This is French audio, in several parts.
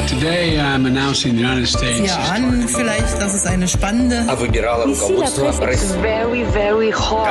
Today I'm announcing the United States. Ja, an vielleicht, das ist eine spannende. Ici, la presse est very, very hot.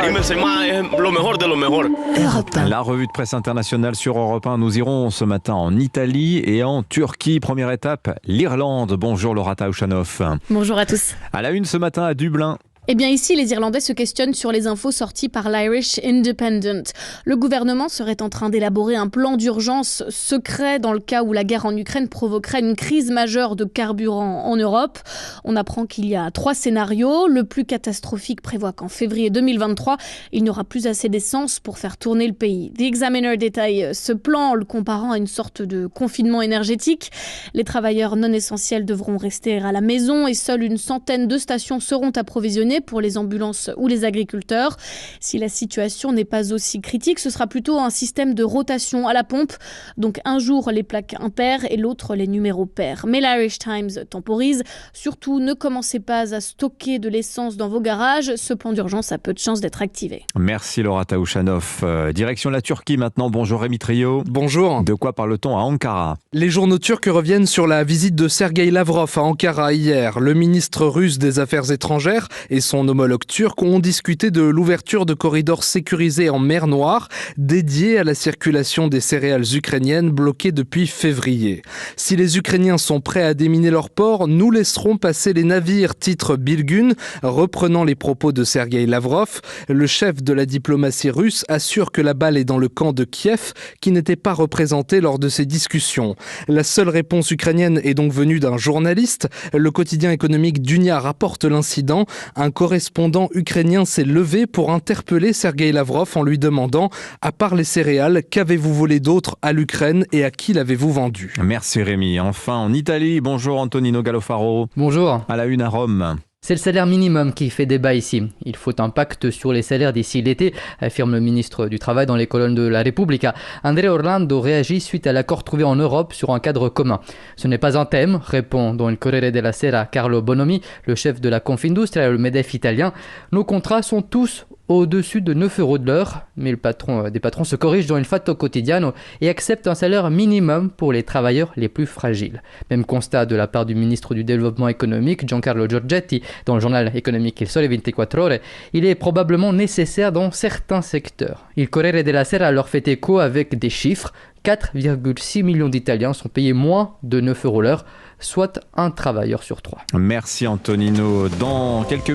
La revue de presse internationale sur Europe 1. Nous irons ce matin en Italie et en Turquie. Première étape, l'Irlande. Bonjour Laura Taouchanoff. Bonjour à tous. À la une ce matin à Dublin. Eh bien ici, les Irlandais se questionnent sur les infos sorties par l'Irish Independent. Le gouvernement serait en train d'élaborer un plan d'urgence secret dans le cas où la guerre en Ukraine provoquerait une crise majeure de carburant en Europe. On apprend qu'il y a 3 scénarios. Le plus catastrophique prévoit qu'en février 2023, il n'y aura plus assez d'essence pour faire tourner le pays. The Examiner détaille ce plan, le comparant à une sorte de confinement énergétique. Les travailleurs non essentiels devront rester à la maison et seule une centaine de stations seront approvisionnées pour les ambulances ou les agriculteurs. Si la situation n'est pas aussi critique, ce sera plutôt un système de rotation à la pompe. Donc un jour les plaques impaires et l'autre les numéros pairs. Mais l'Irish Times temporise. Surtout, ne commencez pas à stocker de l'essence dans vos garages. Ce plan d'urgence a peu de chances d'être activé. Merci Laura Taouchanoff. Direction la Turquie maintenant. Bonjour Rémi Trio. Bonjour. De quoi parle-t-on à Ankara ? Les journaux turcs reviennent sur la visite de Sergueï Lavrov à Ankara hier. Le ministre russe des Affaires étrangères et son homologue turc ont discuté de l'ouverture de corridors sécurisés en mer Noire dédiés à la circulation des céréales ukrainiennes bloquées depuis février. Si les Ukrainiens sont prêts à déminer leurs ports, nous laisserons passer les navires, titre Bilgun, reprenant les propos de Sergueï Lavrov. Le chef de la diplomatie russe assure que la balle est dans le camp de Kiev, qui n'était pas représenté lors de ces discussions. La seule réponse ukrainienne est donc venue d'un journaliste. Le quotidien économique Dunia rapporte l'incident. Un correspondant ukrainien s'est levé pour interpeller Sergueï Lavrov en lui demandant « À part les céréales, qu'avez-vous volé d'autre à l'Ukraine et à qui l'avez-vous vendu ?» Merci Rémi. Enfin en Italie, bonjour Antonino Gallofaro. Bonjour. À la une à Rome. C'est le salaire minimum qui fait débat ici. Il faut un pacte sur les salaires d'ici l'été, affirme le ministre du Travail dans les colonnes de La Repubblica. Andrea Orlando réagit suite à l'accord trouvé en Europe sur un cadre commun. Ce n'est pas un thème, répond dans le Corriere della Sera Carlo Bonomi, le chef de la Confindustria et le MEDEF italien. Nos contrats sont tous au-dessus de 9 € de l'heure, mais le patron des patrons se corrige dans il Fatto Quotidiano et accepte un salaire minimum pour les travailleurs les plus fragiles. Même constat de la part du ministre du Développement économique, Giancarlo Giorgetti, dans le journal économique Il Sole 24 Ore. Il est probablement nécessaire dans certains secteurs. Il Corriere della Sera leur fait écho avec des chiffres. 4,6 millions d'Italiens sont payés moins de 9 € l'heure, soit un travailleur sur 3. Merci Antonino. Dans quelques